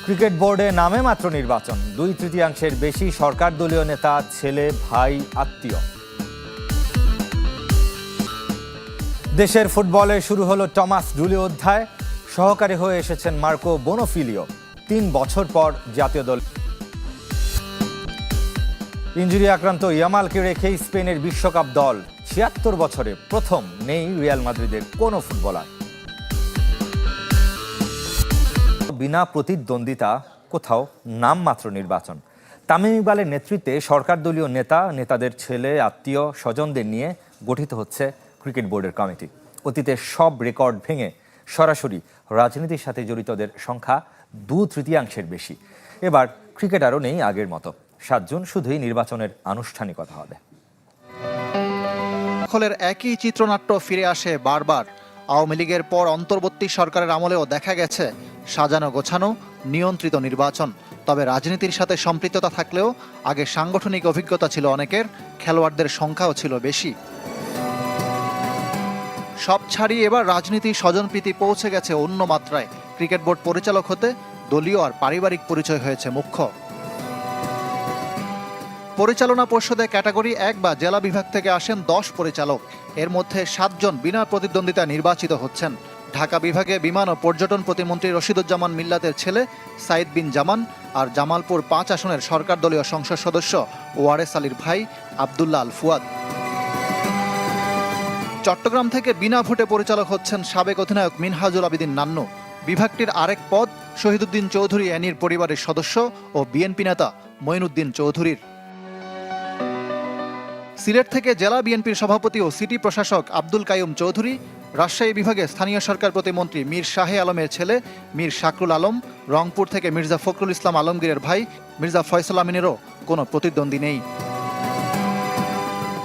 Cricket বোর্ডে নামে মাত্র নির্বাচন, 2/3 বেশি সরকার দলীয় নেতা, ছেলে, ভাই, আত্মীয়। দেশের ফুটবলে শুরু হলো টমাস ডুলি অধ্যায়। সহকারী হয়ে এসেছেন মার্কো বোনোফিলিও। 3 বছর পর জাতীয় দল। ইনজুরি আক্রান্ত ইয়ামালকে রেখেই স্পেনের বিশ্বকাপ দল। 76 বছরে প্রথম নেই রিয়াল মাদ্রিদের কোনো ফুটবলার। বিনা প্রতিদ্বন্দ্বিতা, কোথাও নামমাত্র নির্বাচন। তামিম ইকবালের নেতৃত্বে সরকার দলীয় নেতাদের ছেলে, আত্মীয় স্বজনদের নিয়ে গঠিত হচ্ছে ক্রিকেট বোর্ডের কমিটি। অতীতের সব রেকর্ড ভেঙে সরাসরি রাজনীতির সাথে জড়িতদের সংখ্যা 2/3 বেশি। এবার ক্রিকেটারও নেই আগের মতো। 7 জুন শুধুই নির্বাচনের আনুষ্ঠানিকতা হবে। দখলের একই চিত্রনাট্য ফিরে আসে বারবার। আওয়ামী লীগের পর অন্তর্বর্তী সরকারের আমলেও দেখা গেছে সাজানো গোছানো নিয়ন্ত্রিত নির্বাচন। তবে রাজনীতির সাথে সম্পৃক্ততা থাকলেও আগে সাংগঠনিক অভিজ্ঞতা ছিল অনেকের, খেলোয়াড়দের সংখ্যাও ছিল বেশি। সব ছাড়িয়ে এবার রাজনীতির স্বজনপ্রীতি পৌঁছে গেছে অন্য মাত্রায়। ক্রিকেট বোর্ড পরিচালক হতে দলীয় আর পারিবারিক পরিচয় হয়েছে মুখ্য। পরিচালনা পর্ষদে ক্যাটাগরি 1 বা জেলা বিভাগ থেকে আসেন 10 পরিচালক। এর মধ্যে 7 জন বিনা প্রতিদ্বন্দ্বিতা নির্বাচিত হচ্ছেন। ঢাকা বিভাগে বিমান ও পর্যটন প্রতিমন্ত্রী রশিদুজ্জামান মিল্লাতের ছেলে সাইদ বিন জামান আর জামালপুর 5 আসনের সরকার দলীয় সংসদ সদস্য ওয়ারেস আলীর ভাই আব্দুল্লাহ আল ফুয়াদ। চট্টগ্রাম থেকে বিনা ভোটে পরিচালক হচ্ছেন সাবেক অধিনায়ক মিনহাজুল আবিদিন নান্নু। বিভাগটির আরেক পদ শহীদুদ্দিন চৌধুরী অ্যানির পরিবারের সদস্য ও বিএনপি নেতা মঈনুদ্দিন চৌধুরীর। সিলেট থেকে জেলা বিএনপির সভাপতি ও সিটি প্রশাসক আব্দুল কাইয়ুম চৌধুরী, রাজশাহী বিভাগে স্থানীয় সরকার প্রতিমন্ত্রী মীর শাহে আলমের ছেলে মীর শাকরুল আলম, রংপুর থেকে মির্জা ফখরুল ইসলাম আলমগীরের ভাই মির্জা ফয়সাল আমিনেরও কোনো প্রতিদ্বন্দ্বী নেই।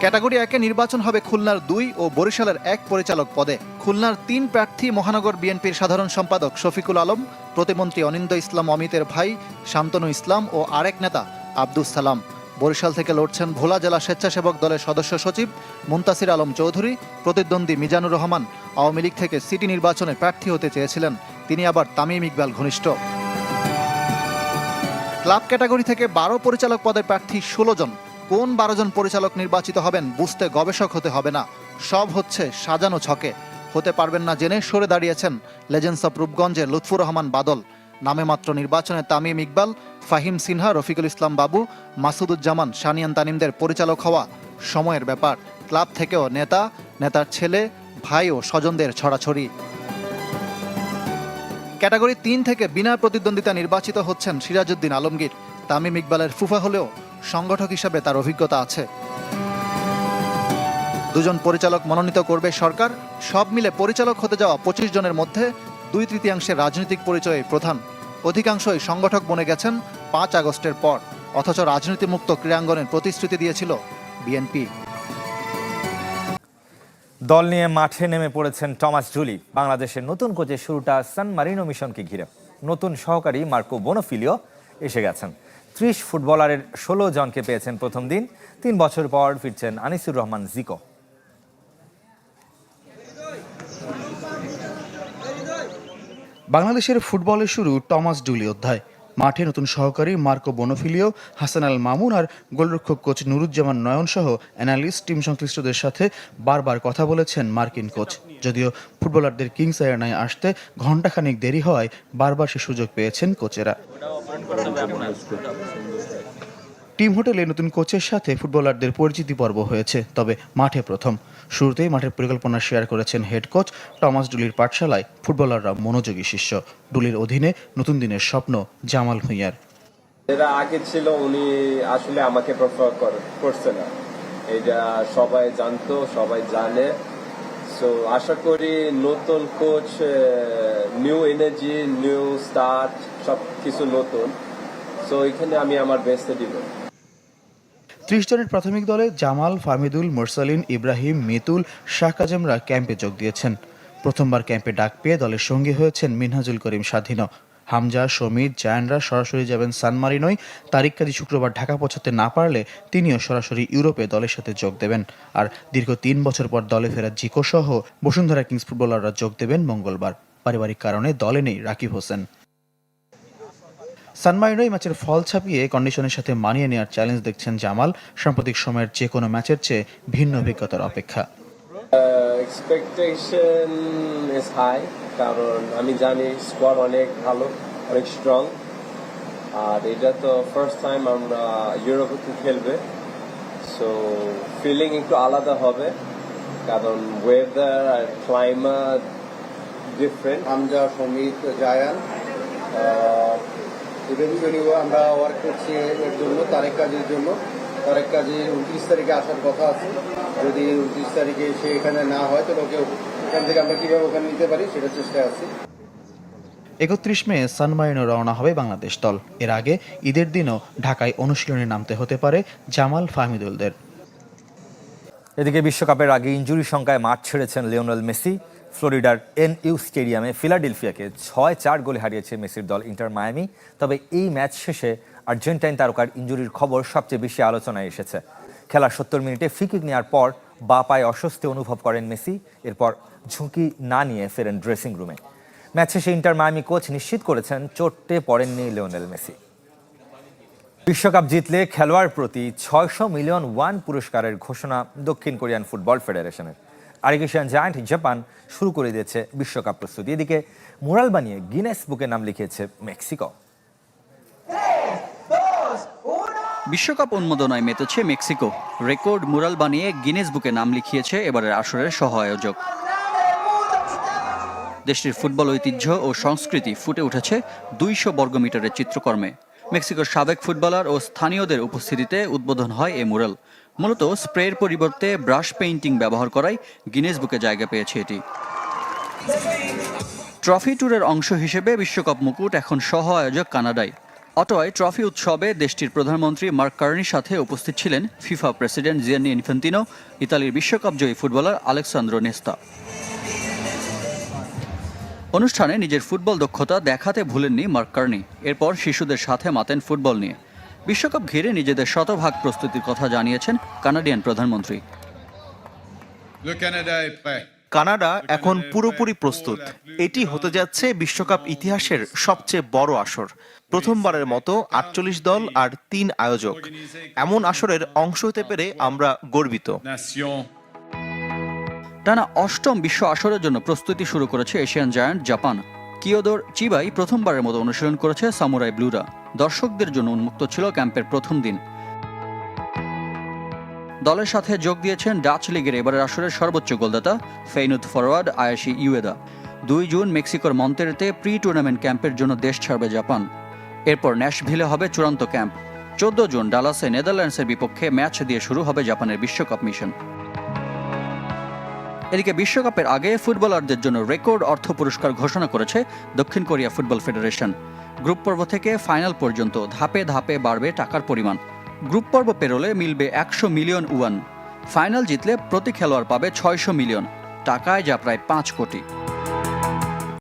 ক্যাটাগরি 1-এ নির্বাচন হবে খুলনার 2 ও বরিশালের 1 পরিচালক পদে। খুলনার 3 প্রার্থী মহানগর বিএনপির সাধারণ সম্পাদক শফিকুল আলম, প্রতিমন্ত্রী অনিন্দ ইসলাম অমিতের ভাই শান্তনু ইসলাম ও আরেক নেতা আব্দুস সালাম। বরিশাল থেকে লড়ছেন ভোলা জেলা স্বেচ্ছাসেবক দলের সদস্য সচিব মুনতাসির আলম চৌধুরী। প্রতিদ্বন্দ্বী মিজানুর রহমান আওয়ামী লীগ থেকে সিটি নির্বাচনে প্রার্থী হতে চেয়েছিলেন, তিনি আবার তামিম ইকবাল ঘনিষ্ঠ। ক্লাব ক্যাটাগরি থেকে 12 পরিচালক পদের প্রার্থী 16 জন। কোন 12 জন পরিচালক নির্বাচিত হবেন বুঝতে গবেষক হতে হবে না, সব হচ্ছে সাজানো ছকে। হতে পারবেন না জেনে সরে দাঁড়িয়েছেন লেজেন্ডস অফ রূপগঞ্জের লুৎফুর রহমান বাদল। নামে মাত্র নির্বাচনে তামিম ইকবাল, ফাহিম সিনহা, রফিকুল ইসলাম বাবু, মাসুদুজ্জামান, শানিয়ান তানিমদের পরিচালক হওয়া সময়ের ব্যাপার। ক্লাব থেকেও নেতার ছেলে, ভাই ও স্বজনদের ছড়াছড়ি। ক্যাটাগরি 3 থেকে বিনা প্রতিদ্বন্দ্বিতা নির্বাচিত হচ্ছেন সিরাজউদ্দিন আলমগীর। তামিম ইকবালের ফুফা হলেও সংগঠক হিসাবে তার অভিজ্ঞতা আছে। 2 জন পরিচালক মনোনীত করবে সরকার। সব মিলে পরিচালক হতে যাওয়া 25 জনের মধ্যে 2/3 রাজনৈতিক পরিচয়ে প্রধান। অধিকাংশই সংগঠক বনে গেছেন 5 আগস্টের পর, অথচ রাজনীতিমুক্ত ক্রীড়াঙ্গনের প্রতিশ্রুতি দিয়েছিল বিএনপি। দল নিয়ে মাঠে নেমে পড়েছেন টমাস ডুলি। বাংলাদেশের নতুন কোচের শুরুটা সান মারিনো মিশনকে ঘিরে। নতুন সহকারী মার্কো বোনোফিলিও এসে গেছেন। 30 ফুটবলারের 16 জনকে পেয়েছেন প্রথম দিন। 3 বছর পর ফিরছেন আনিসুর রহমান জিকো। বাংলাদেশের ফুটবলের শুরু টমাস ডুলি অধ্যায়। মাঠে নতুন সহকারী মার্কো বোনোফিলিও, হাসান আল মামুন আর গোলরক্ষক কোচ নুরুজ্জামান নয়ন সহ অ্যানালিস্ট টিম সংশ্লিষ্টদের সাথে বারবার কথা বলেছেন মার্কিন কোচ। যদিও ফুটবলারদের কিংস এয়ারনায় আসতে ঘণ্টাখানিক দেরি হওয়ায় বারবার সে সুযোগ পেয়েছেন কোচেরা। টিম হোটেলে নতুন কোচের সাথে ফুটবলারদের পরিচিতি পর্ব হয়েছে, তবে মাঠে প্রথম। শুরুতেই মাঠের পরিকল্পনা শেয়ার করেছেন হেড কোচ। টমাস ডুলির পাঠশালায় ফুটবলাররা মনোযোগী শিষ্য। ডুলির অধীনে নতুন দিনের স্বপ্ন জামাল ভুঁইয়ার। এরা আগে ছিল, উনি আসলে আমাকে প্রেফার করছে না, এটা সবাই জানতো, সবাই জানে। সো আশা করি নতুন coach, new energy, new start, সব কিছু নতুন। সো এখানে আমি আমার বেস্টে দিব। 30 জনের প্রাথমিক দলে জামাল, ফাহমিদুল, মোরসালিন, ইব্রাহিম, মিতুল, শাহ কাজেমরা ক্যাম্পে যোগ দিয়েছেন। প্রথমবার ক্যাম্পে ডাক পেয়ে দলের সঙ্গী হয়েছেন মিনহাজুল করিম স্বাধীন। হামজা, সমিত, জায়ানরা সরাসরি যাবেন সান মারিনোয়। তারিক কাজী শুক্রবার ঢাকা পৌঁছাতে না পারলে তিনিও সরাসরি ইউরোপে দলের সাথে যোগ দেবেন। আর দীর্ঘ 3 বছর পর দলে ফেরা জিকো সহ বসুন্ধরা কিংস ফুটবলাররা যোগ দেবেন মঙ্গলবার। পারিবারিক কারণে দলে নেই রাকিব হোসেন। সান মারিনোয় ম্যাচের ফল ছাপিয়ে কন্ডিশনের সাথে মানিয়ে নেওয়ার চ্যালেঞ্জ দেখছেন জামাল। সাম্প্রতিক সময়ের যে কোনো ম্যাচের চেয়ে ভিন্ন অভিজ্ঞতার অপেক্ষা। এক্সপেকটেশন ইজ হাই, কারণ আমি জানি স্কোয়াড অনেক ভালো, অনেক স্ট্রং। আর এটা তো ফার্স্ট টাইম আমরা ইউরোপে খেলবে, সো ফিলিং একটু আলাদা হবে, কারণ ওয়েদার আর ক্লাইমেট ডিফারেন্ট। হামজা, সমিত, জায়ান, আমরা ওয়ার্ক করছি এর জন্য, তারেক কাজের জন্য। তারেক কাজী 29 তারিখে আসার কথা আছে। যদি 29 তারিখে সে এখানে না হয় তো ওকে এখান থেকে আমরা কীভাবে ওখানে নিতে পারি সেটা চেষ্টায় আছি। 31 মে সান মারিনো রওনা হবে বাংলাদেশ দল। এর আগে ঈদের দিনও ঢাকায় অনুশীলনে নামতে হতে পারে জামাল, ফাহমিদুলদের। এদিকে বিশ্বকাপের আগে ইনজুরির সংখ্যায় মাঠ ছেড়েছেন লিওনেল মেসি। ফ্লোরিডার NU স্টেডিয়ামে ফিলাডেলফিয়াকে 6-4 গোলে হারিয়েছে মেসির দল ইন্টার মায়ামি। তবে এই ম্যাচ শেষে আর্জেন্টাইন তারকার ইনজুরির খবর সবচেয়ে বেশি আলোচনায় এসেছে। খেলার 70 মিনিটে ফ্রি কিক নেওয়ার পর বাঁ পায়ে অস্বস্তি অনুভব করেন মেসি। এরপর ঝুঁকি না নিয়ে ফেরেন ড্রেসিং রুমে। ম্যাচ শেষে ইন্টার মায়ামি কোচ নিশ্চিত করেছেন চোটে পড়েননি লিওনেল মেসি। বিশ্বকাপ জিতলে খেলোয়াড় প্রতি 600 মিলিয়ন ওয়ান পুরস্কারের ঘোষণা দক্ষিণ কোরিয়ান ফুটবল ফেডারেশনের। আর এশিয়ান জায়ান্ট জাপান শুরু করে দিয়েছে বিশ্বকাপ প্রস্তুতি। এদিকে মুরাল বানিয়ে গিনেস বুকে নাম লিখিয়েছে মেক্সিকো। বিশ্বকাপ উন্মোদনায় মেতেছে মেক্সিকো। রেকর্ড মুরাল বানিয়ে গিনেস বুকে নাম লিখিয়েছে এবারের আসরের সহ আয়োজক। দেশটির ফুটবল ঐতিহ্য ও সংস্কৃতি ফুটে উঠেছে 200 বর্গমিটারের চিত্রকর্মে। মেক্সিকোর সাবেক ফুটবলার ও স্থানীয়দের উপস্থিতিতে উদ্বোধন হয় এই মুরাল। মূলত স্প্রের পরিবর্তে ব্রাশ পেইন্টিং ব্যবহার করায় গিনেস বুকে জায়গা পেয়েছে এটি। ট্রফি ট্যুরের অংশ হিসেবে বিশ্বকাপ মুকুট এখন সহ আয়োজক কানাডায়। অটোয়ায় ট্রফি উৎসবে দেশটির প্রধানমন্ত্রী মার্ক কার্নির সাথে উপস্থিত ছিলেন ফিফা প্রেসিডেন্ট জিয়ানি ইনফ্যান্তিনো, ইতালির বিশ্বকাপ জয়ী ফুটবলার আলেক্সান্দ্রো নেস্তা। অনুষ্ঠানে নিজের ফুটবল দক্ষতা দেখাতে ভুলেননি মার্ক কার্নি। এরপর শিশুদের সাথে মাতেন ফুটবল নিয়ে। বিশ্বকাপ ঘিরে নিজেদের শতভাগ প্রস্তুতির কথা জানিয়েছেন কানাডিয়ান প্রধানমন্ত্রী। কানাডা এখন পুরোপুরি প্রস্তুত। এটি হতে যাচ্ছে বিশ্বকাপ ইতিহাসের সবচেয়ে বড় আসর। প্রথমবারের মতো 48 দল আর 3 আয়োজক। এমন আসরের অংশ হতে পেরে আমরা গর্বিত। টানা 8ম বিশ্ব আসরের জন্য প্রস্তুতি শুরু করেছে এশিয়ান জায়ান্ট জাপান। কিয়োদোর চিবাই প্রথমবারের মতো অনুশীলন করেছে সামুরাই ব্লুরা। দর্শকদের জন্য উন্মুক্ত ছিল ক্যাম্পের প্রথম দিন। দলের সাথে যোগ দিয়েছেন ডাচ লিগের এবারের আসরের সর্বোচ্চ গোলদাতা ফেইনুদ ফরওয়ার্ড আয়াশি ইউয়েদা। 2 জুন মেক্সিকোর মন্তেরেতে প্রি টুর্নামেন্ট ক্যাম্পের জন্য দেশ ছাড়বে জাপান। এরপর ন্যাশভিলে হবে চূড়ান্ত ক্যাম্প। 14 জুন ডালাসে নেদারল্যান্ডসের বিপক্ষে ম্যাচ দিয়ে শুরু হবে জাপানের বিশ্বকাপ মিশন। এদিকে বিশ্বকাপের আগে ফুটবলারদের জন্য রেকর্ড অর্থ পুরস্কার ঘোষণা করেছে দক্ষিণ কোরিয়া ফুটবল ফেডারেশন। গ্রুপ পর্ব থেকে ফাইনাল পর্যন্ত ধাপে ধাপে বাড়বে টাকার পরিমাণ। গ্রুপ পর্ব পেরোলে মিলবে 100 মিলিয়ন ওয়ান। ফাইনাল জিতলে প্রতি খেলোয়াড় পাবে 600 মিলিয়ন টাকায়, যা প্রায় 5 কোটি।